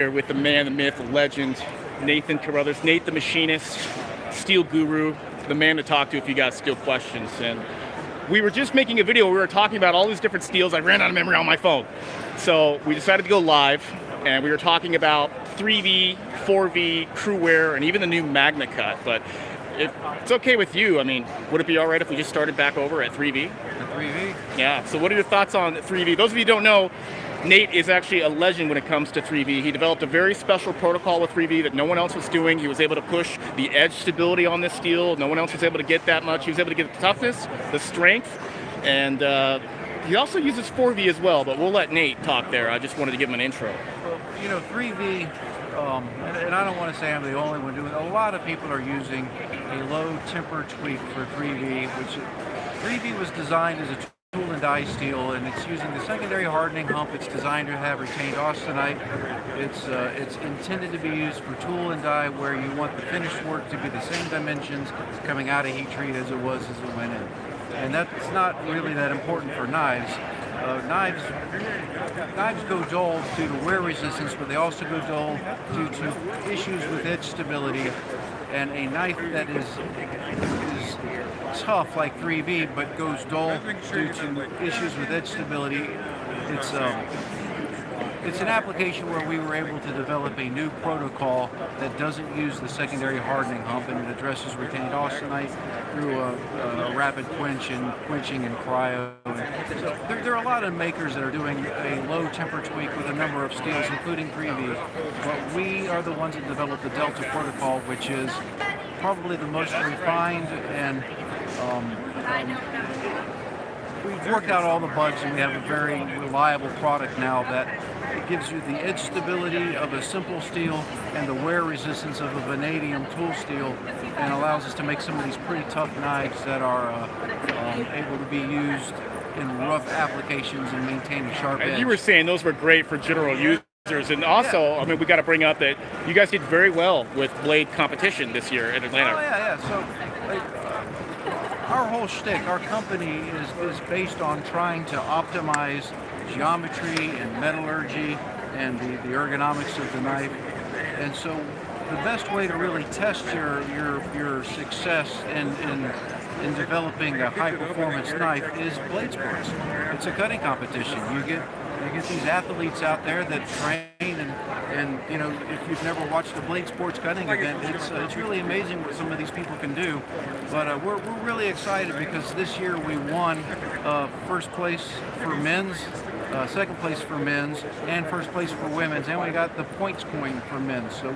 here with the man, the myth, the legend, Nathan Carruthers. Nate the Machinist, steel guru, the man to talk to if you got steel questions. And we were just making a video where we were talking about all these different steels. I ran out of memory on my phone. So we decided to go live, and we were talking about 3V, 4V, crew wear, and even the new Magna Cut. But if it's okay with you, I mean, would it be all right if we just started back over at 3V? The 3V? Yeah, so what are your thoughts on 3V? Those of you who don't know, Nate is actually a legend when it comes to 3V. He developed a very special protocol with 3V that no one else was doing. He was able to push the edge stability on this steel. No one else was able to get that much. He was able to get the toughness, the strength, and he also uses 4V as well, but we'll let Nate talk there. I just wanted to give him an intro. Well, you know, 3V, and I don't want to say I'm the only one doing it. A lot of people are using a low temper tweak for 3V, which 3V was designed as a tool and die steel, and it's using the secondary hardening hump. It's designed to have retained austenite. It's intended to be used for tool and die, where you want the finished work to be the same dimensions coming out of heat treat as it was as it went in. And that's not really that important for knives. Knives go dull due to wear resistance, but they also go dull due to issues with edge stability. And a knife that is tough like 3V but goes dull due to issues with edge stability, it's an application where we were able to develop a new protocol that doesn't use the secondary hardening hump, and it addresses retained austenite through a rapid quenching and cryo. So there are a lot of makers that are doing a low temper tweak with a number of steels, including 3V, but we are the ones that developed the Delta protocol, which is probably the most refined, and we've worked out all the bugs, and we have a very reliable product now that it gives you the edge stability of a simple steel and the wear resistance of a vanadium tool steel, and allows us to make some of these pretty tough knives that are able to be used in rough applications and maintain a sharp edge. And you were saying those were great for general users. And also, yeah. I mean, we got to bring up that you guys did very well with blade competition this year in Atlanta. Oh, yeah. So our whole shtick, our company is based on trying to optimize geometry and metallurgy and the ergonomics of the knife. And so the best way to really test your success in developing a high performance knife is blade sports. It's a cutting competition. You get these athletes out there that train, and you know, if you've never watched a blade sports cutting event, it's really amazing what some of these people can do. But we're really excited because this year we won first place for men's, second place for men's, and first place for women's, and we got the points coin for men's. So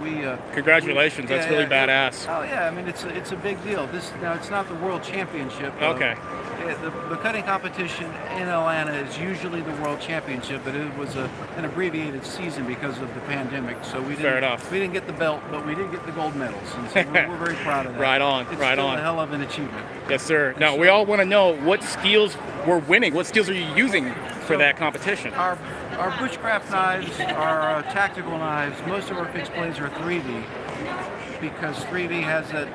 congratulations, that's really badass. Oh yeah, I mean it's a big deal. Now it's not the world championship. Okay. The cutting competition in Atlanta is usually the world championship, but it was an abbreviated season because of the pandemic. So we didn't get the belt, but we did get the gold medals, and so we're very proud of that. Right on, it's right still on. A hell of an achievement. Yes, sir. Now we all want to know what steels we're winning. What steels are you using for that competition? Our bushcraft knives, our tactical knives, most of our fixed blades are 3V, because 3V has that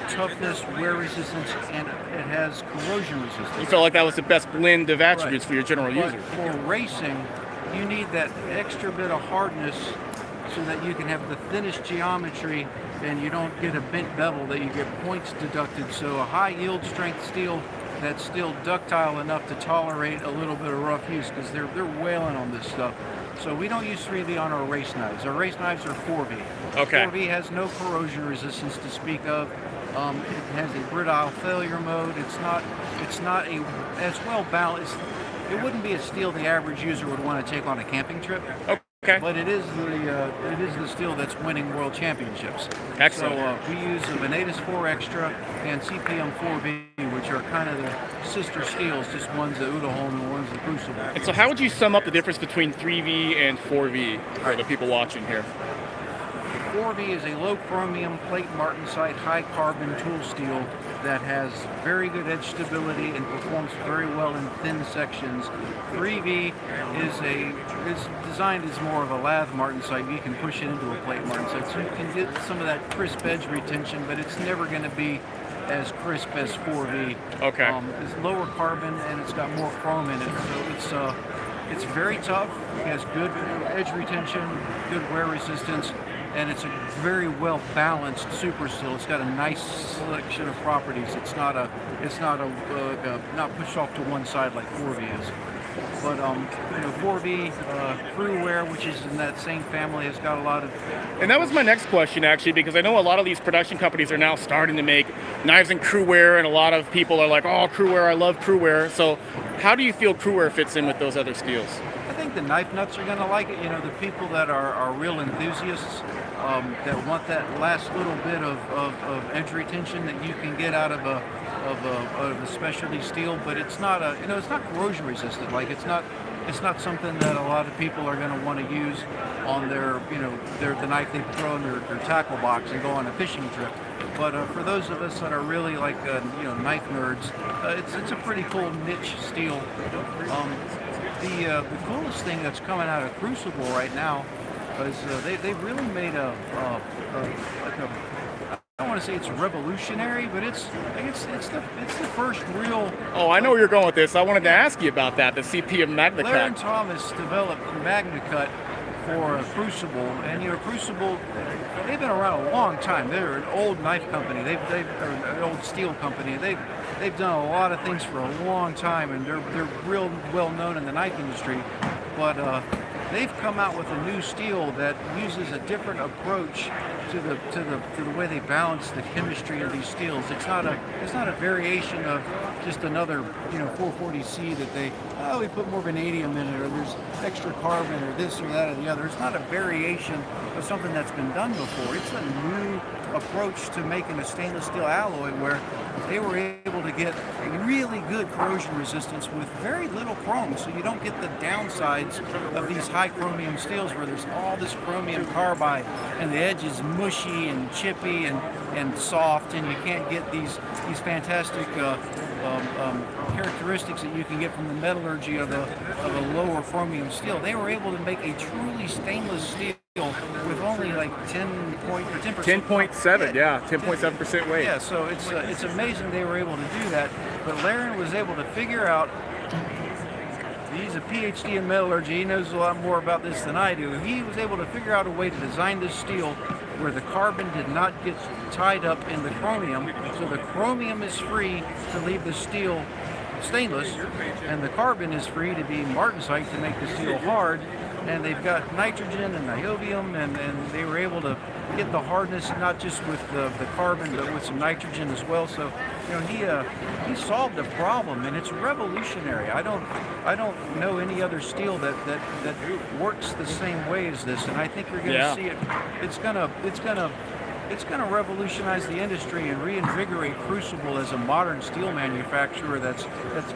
toughness, wear resistance, and it has corrosion resistance. You felt like that was the best blend of attributes for your general user. For racing, you need that extra bit of hardness so that you can have the thinnest geometry and you don't get a bent bevel, that you get points deducted. So a high yield strength steel that's still ductile enough to tolerate a little bit of rough use, because they're wailing on this stuff. So we don't use 3V on our race knives. Our race knives are 4V. Okay. 4V has no corrosion resistance to speak of. It has a brittle failure mode. It's not as well balanced. It wouldn't be a steel the average user would want to take on a camping trip. Okay. But it is the steel that's winning world championships. Excellent. So we use a Venatus 4 Extra and CPM 4V, which are kind of the sister steels, just one's the Udaholm and one's the Crucible. And so how would you sum up the difference between 3V and 4V for the people watching here? 4V is a low chromium plate martensite high carbon tool steel that has very good edge stability and performs very well in thin sections. 3V is designed as more of a lath martensite. You can push it into a plate martensite, so you can get some of that crisp edge retention, but it's never going to be as crisp as 4V. Okay. It's lower carbon and it's got more chrome in it, so It's very tough. It has good edge retention, good wear resistance, and it's a very well balanced super steel. It's got a nice selection of properties. It's not not pushed off to one side like 4V is. But 4V crew wear, which is in that same family, has got a lot of. And that was my next question, actually, because I know a lot of these production companies are now starting to make knives in crew wear, and a lot of people are like, "Oh, crew wear! I love crew wear." So, how do you feel crew wear fits in with those other steels? I think the knife nuts are going to like it. You know, the people that are real enthusiasts that want that last little bit of edge retention that you can get out of a specialty steel, but it's not it's not corrosion resistant. Like it's not something that a lot of people are going to want to use on their the knife they throw in their tackle box and go on a fishing trip. But for those of us that are really like knife nerds, it's a pretty cool niche steel. The coolest thing that's coming out of Crucible right now is they've really made I don't want to say it's revolutionary, but it's the first real. Oh, I know where you're going with this. I wanted to ask you about that. The CP of MagnaCut. Blair and Thomas developed MagnaCut for Crucible, and Crucible, they've been around a long time. They're an old knife company. They're an old steel company. They've done a lot of things for a long time, and they're real well known in the knife industry. But they've come out with a new steel that uses a different approach to the way they balance the chemistry of these steels. It's not a variation of just another 440C that we put more vanadium in it, or there's extra carbon, or this or that or the other. It's not a variation of something that's been done before. It's a new approach to making a stainless steel alloy where they were able to get really good corrosion resistance with very little chrome, so you don't get the downsides of these high chromium steels where there's all this chromium carbide and the edge is mushy and chippy and soft, and you can't get these fantastic characteristics that you can get from the metallurgy of a lower chromium steel. They were able to make a truly stainless steel with only like 10.7, yeah, 10.7% weight. Yeah, so it's amazing they were able to do that. But Laren was able to figure out. He's a PhD in metallurgy. He knows a lot more about this than I do. He was able to figure out a way to design this steel where the carbon did not get tied up in the chromium, so the chromium is free to leave the steel stainless, and the carbon is free to be martensite to make the steel hard. And they've got nitrogen and niobium, and they were able to get the hardness not just with the carbon, but with some nitrogen as well. So, he solved a problem, and it's revolutionary. I don't know any other steel that works the same way as this, and I think you're going to see it. It's gonna revolutionize the industry and reinvigorate Crucible as a modern steel manufacturer that's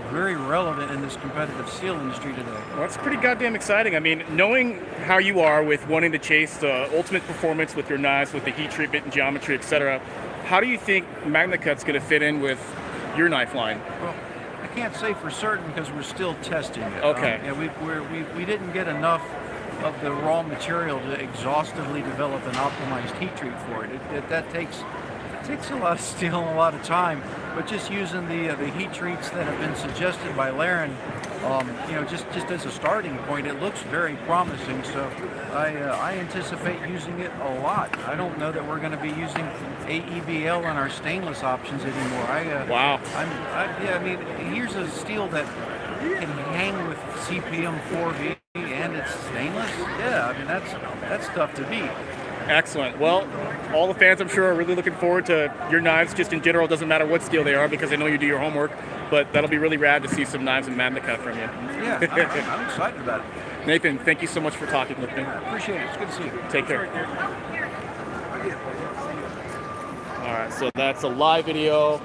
very relevant in this competitive steel industry today. Well, that's pretty goddamn exciting. I mean, knowing how you are with wanting to chase the ultimate performance with your knives, with the heat treatment and geometry, etc., how do you think MagnaCut's going to fit in with your knife line? Well, I can't say for certain because we're still testing it. Okay. We didn't get enough of the raw material to exhaustively develop an optimized heat treat for it. That takes a lot of steel and a lot of time, but just using the heat treats that have been suggested by Laren, just as a starting point, it looks very promising. So I anticipate using it a lot. I don't know that we're going to be using AEBL on our stainless options anymore. Wow. Here's a steel that can hang with CPM 4V. And it's stainless? Yeah, I mean, that's tough to beat. Excellent. Well, all the fans, I'm sure, are really looking forward to your knives just in general. It doesn't matter what steel they are because I know you do your homework, but that'll be really rad to see some knives in MagnaCut from you. Yeah, I'm excited about it. Nathan, thank you so much for talking with me. I appreciate it. It's good to see you. Take care. All right, so that's a live video.